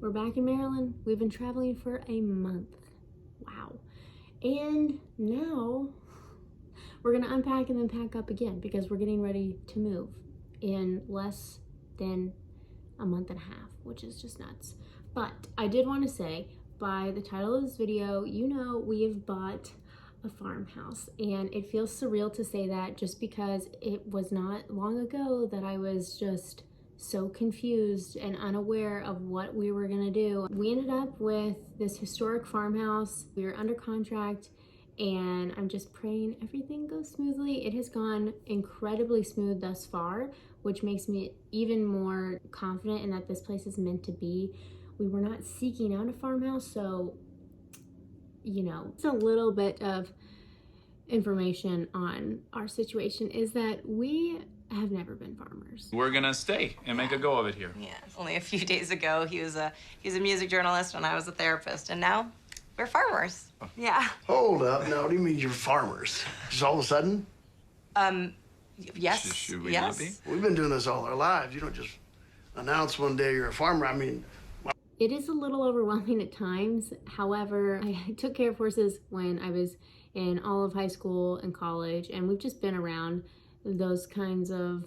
we're back in Maryland. We've been traveling for a month. Wow. And now we're gonna unpack and then pack up again because we're getting ready to move in less than a month and a half, which is just nuts. But I did want to say, by the title of this video, you know we have bought a farmhouse, and it feels surreal to say that just because it was not long ago that I was just so confused and unaware of what we were gonna do. We ended up with this historic farmhouse. We are under contract, and I'm just praying everything goes smoothly. It has gone incredibly smooth thus far, which makes me even more confident in that this place is meant to be. We were not seeking out a farmhouse, so you know, it's a little bit of information on our situation is that we have never been farmers. We're gonna stay and make a go of it here. Yeah, only a few days ago he was a music journalist and I was a therapist, and now we're farmers. Oh. Yeah. Hold up, now what do you mean you're farmers? Just all of a sudden? Yes. Should we yes. not be? We've been doing this all our lives. You don't just announce one day you're a farmer. I mean, It is a little overwhelming at times. However, I took care of horses when I was in all of high school and college, and we've just been around those kinds of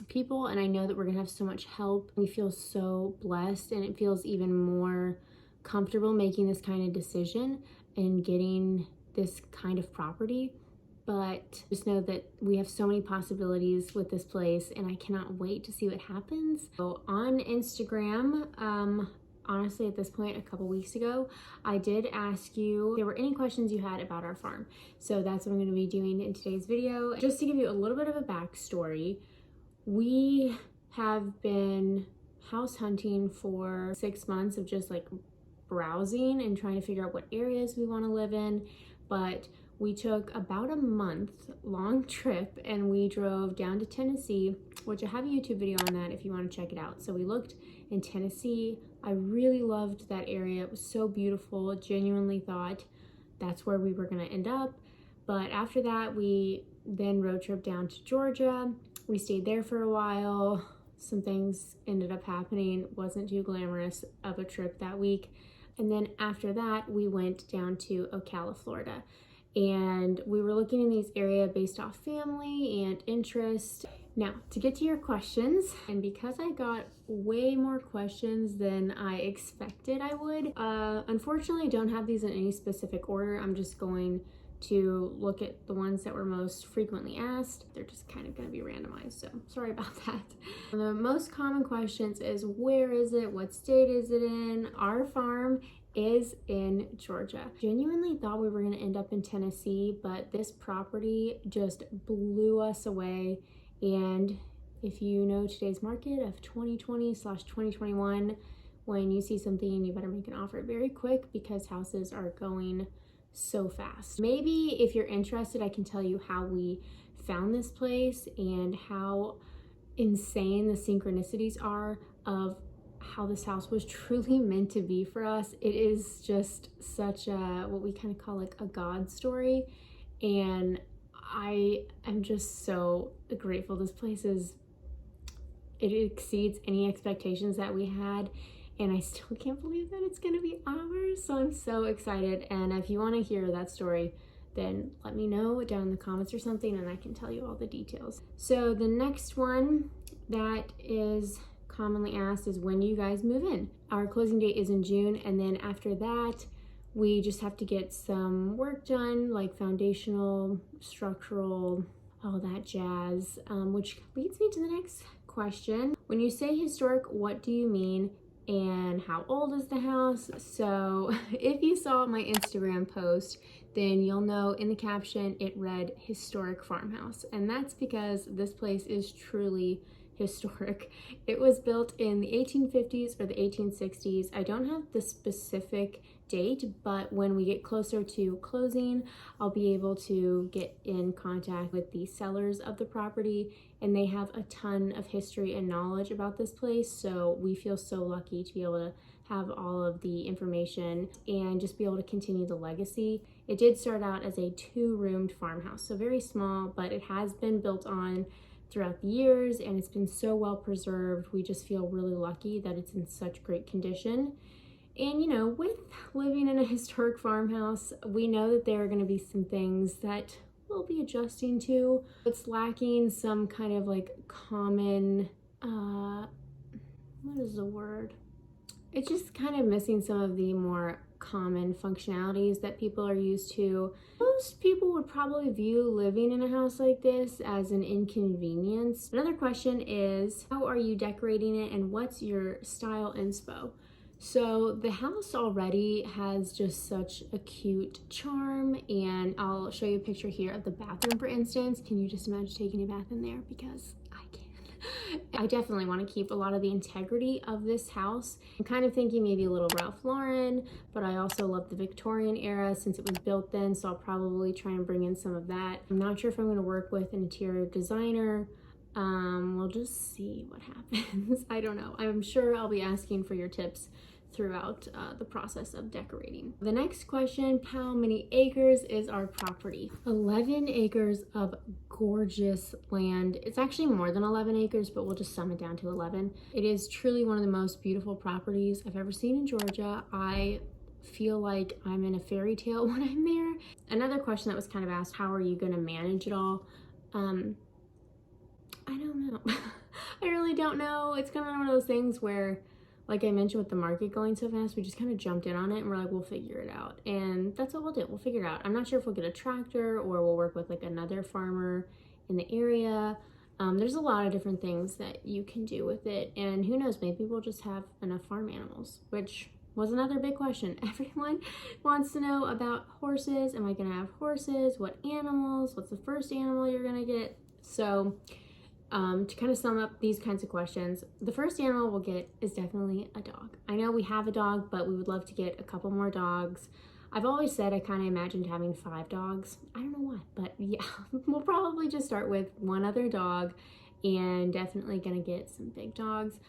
people, and I know that we're gonna have so much help. We feel so blessed, and it feels even more comfortable making this kind of decision and getting this kind of property. But just know that we have so many possibilities with this place, and I cannot wait to see what happens. So on Instagram, honestly at this point a couple weeks ago, I did ask you if there were any questions you had about our farm. So that's what I'm going to be doing in today's video. Just to give you a little bit of a backstory, we have been house hunting for 6 months of just like browsing and trying to figure out what areas we want to live in. But we took about a month-long trip and we drove down to Tennessee, which I have a YouTube video on that if you want to check it out. So we looked in Tennessee. I really loved that area. It was so beautiful. Genuinely thought that's where we were going to end up. But after that, we then road trip down to Georgia. We stayed there for a while. Some things ended up happening. Wasn't too glamorous of a trip that week. And then after that, we went down to Ocala, Florida. And we were looking in these areas based off family and interest. Now, to get to your questions, and because I got way more questions than I expected I would, unfortunately I don't have these in any specific order. I'm just going to look at the ones that were most frequently asked. They're just kind of going to be randomized, so sorry about that. The most common questions is, where is it? What state is it in? Our farm is in Georgia. Genuinely thought we were going to end up in Tennessee, but this property just blew us away. And if you know today's market of 2020/2021, when you see something, you better make an offer very quick because houses are going so fast. Maybe if you're interested, I can tell you how we found this place and how insane the synchronicities are of how this house was truly meant to be for us. It is just such a, what we kind of call like a God story. And I am just so grateful. This place is, it exceeds any expectations that we had. And I still can't believe that it's gonna be ours. So I'm so excited. And if you wanna hear that story, then let me know down in the comments or something and I can tell you all the details. So the next one that is commonly asked is, when do you guys move in? Our closing date is in June, and then after that we just have to get some work done, like foundational, structural, all that jazz, which leads me to the next question. When you say historic, what do you mean, and how old is the house? So if you saw my Instagram post, then you'll know in the caption it read historic farmhouse, and that's because this place is truly historic. It was built in the 1850s or the 1860s. I don't have the specific date, but when we get closer to closing, I'll be able to get in contact with the sellers of the property, and they have a ton of history and knowledge about this place. So we feel so lucky to be able to have all of the information and just be able to continue the legacy. It did start out as a 2-roomed farmhouse, so very small, but it has been built on throughout the years, and it's been so well preserved. We just feel really lucky that it's in such great condition. And you know, with living in a historic farmhouse, we know that there are going to be some things that we'll be adjusting to. It's lacking some kind of like common, what is the word? It's just kind of missing some of the more common functionalities that people are used to. Most people would probably view living in a house like this as an inconvenience. Another question is, how are you decorating it and what's your style inspo? So the house already has just such a cute charm, and I'll show you a picture here of the bathroom, for instance. Can you just imagine taking a bath in there? Because I can. I definitely want to keep a lot of the integrity of this house. I'm kind of thinking maybe a little Ralph Lauren, but I also love the Victorian era since it was built then, so I'll probably try and bring in some of that. I'm not sure if I'm going to work with an interior designer. We'll just see what happens. I don't know. I'm sure I'll be asking for your tips throughout the process of decorating. The next question, how many acres is our property? 11 acres of gorgeous land. It's actually more than 11 acres, but we'll just sum it down to 11. It is truly one of the most beautiful properties I've ever seen in Georgia. I feel like I'm in a fairy tale when I'm there. Another question that was kind of asked, how are you going to manage it all? I don't know. I really don't know. It's kind of one of those things where, like I mentioned with the market going so fast, we just kind of jumped in on it and we're like, we'll figure it out. And that's what we'll do. We'll figure it out. I'm not sure if we'll get a tractor or we'll work with like another farmer in the area. There's a lot of different things that you can do with it. And who knows, maybe we'll just have enough farm animals, which was another big question. Everyone wants to know about horses. Am I going to have horses? What animals? What's the first animal you're going to get? So to kind of sum up these kinds of questions, the first animal we'll get is definitely a dog. I know we have a dog, but we would love to get a couple more dogs. I've always said I kind of imagined having 5 dogs. I don't know why, but yeah, we'll probably just start with one other dog and definitely gonna get some big dogs.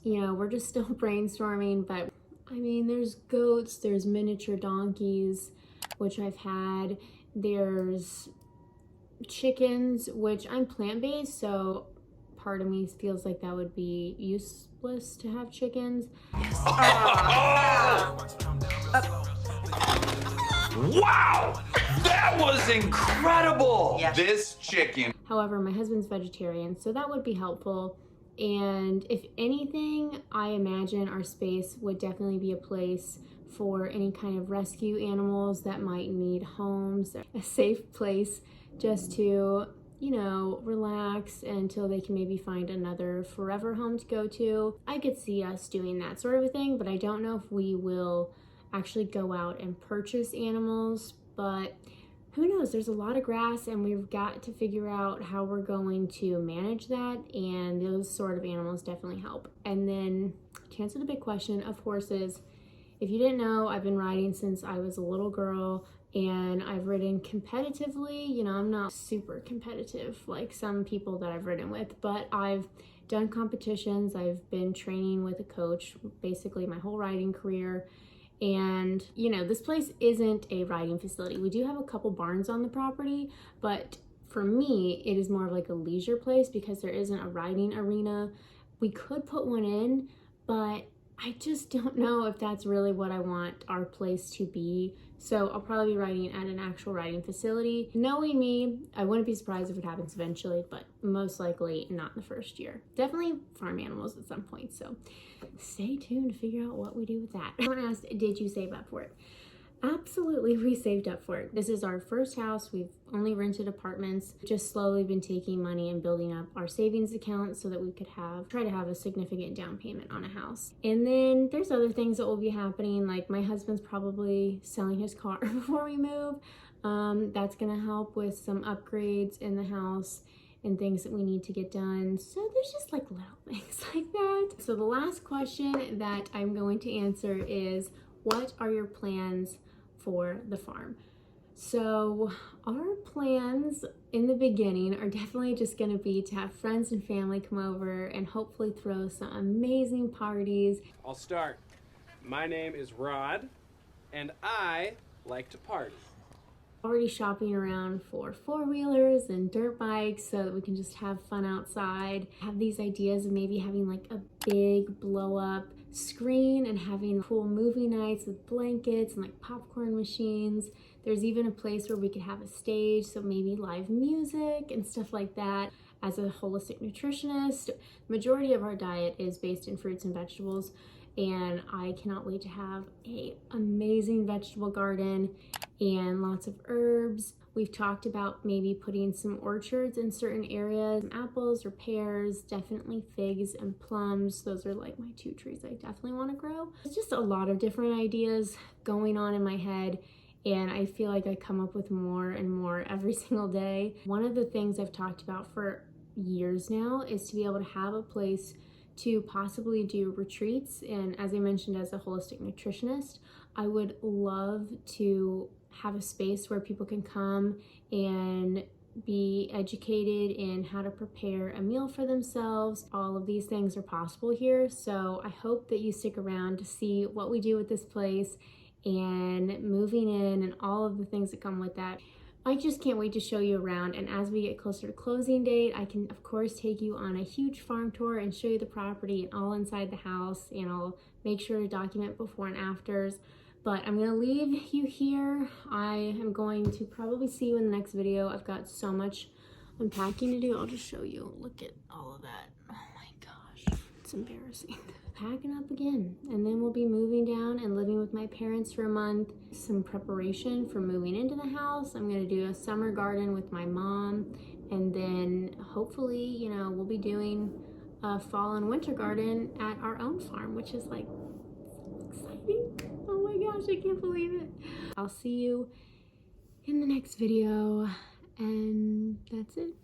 You know, we're just still brainstorming, but I mean, there's goats, there's miniature donkeys, which I've had. There's chickens, which I'm plant-based, so part of me feels like that would be useless to have chickens. Wow! That was incredible! Yes. This chicken. However, my husband's vegetarian, so that would be helpful. And if anything, I imagine our space would definitely be a place for any kind of rescue animals that might need homes, a safe place just to, you know, relax until they can maybe find another forever home to go to. I could see us doing that sort of a thing, but I don't know if we will actually go out and purchase animals, but who knows? There's a lot of grass and we've got to figure out how we're going to manage that, and those sort of animals definitely help. And then to answer the big question of horses, if you didn't know, I've been riding since I was a little girl. And I've ridden competitively. You know, I'm not super competitive like some people that I've ridden with, but I've done competitions. I've been training with a coach basically my whole riding career. And, you know, this place isn't a riding facility. We do have a couple barns on the property, but for me, it is more of like a leisure place because there isn't a riding arena. We could put one in, but I just don't know if that's really what I want our place to be. So I'll probably be riding at an actual riding facility. Knowing me, I wouldn't be surprised if it happens eventually, but most likely not in the first year. Definitely farm animals at some point, so stay tuned to figure out what we do with that. Someone asked, did you save up for it? Absolutely, we saved up for it. This is our first house. We've only rented apartments. Just slowly been taking money and building up our savings account so that we could try to have a significant down payment on a house. And then there's other things that will be happening, like my husband's probably selling his car before we move. That's gonna help with some upgrades in the house and things that we need to get done. So there's just like little things like that. So the last question that I'm going to answer is, what are your plans for the farm? So our plans in the beginning are definitely just going to be to have friends and family come over and hopefully throw some amazing parties. I'll start. My name is Rod, and I like to party. Already shopping around for four-wheelers and dirt bikes so that we can just have fun outside. Have these ideas of maybe having like a big blow-up screen and having cool movie nights with blankets and like popcorn machines. There's even a place where we could have a stage, so maybe live music and stuff like that. As a holistic nutritionist, the majority of our diet is based in fruits and vegetables, and I cannot wait to have an amazing vegetable garden and lots of herbs. We've talked about maybe putting some orchards in certain areas, apples or pears, definitely figs and plums. Those are like my two trees I definitely want to grow. There's just a lot of different ideas going on in my head, and I feel like I come up with more and more every single day. One of the things I've talked about for years now is to be able to have a place to possibly do retreats. And as I mentioned, as a holistic nutritionist, I would love to have a space where people can come and be educated in how to prepare a meal for themselves. All of these things are possible here, so I hope that you stick around to see what we do with this place and moving in and all of the things that come with that. I just can't wait to show you around, and as we get closer to closing date, I can of course take you on a huge farm tour and show you the property and all inside the house, and I'll make sure to document before and afters. But I'm gonna leave you here. I am going to probably see you in the next video. I've got so much unpacking to do. I'll just show you. Look at all of that. Oh my gosh, it's embarrassing. Packing up again, and then we'll be moving down and living with my parents for a month. Some preparation for moving into the house. I'm gonna do a summer garden with my mom, and then hopefully, you know, we'll be doing a fall and winter garden at our own farm, which is like so exciting. Oh my gosh, I can't believe it. I'll see you in the next video, and that's it.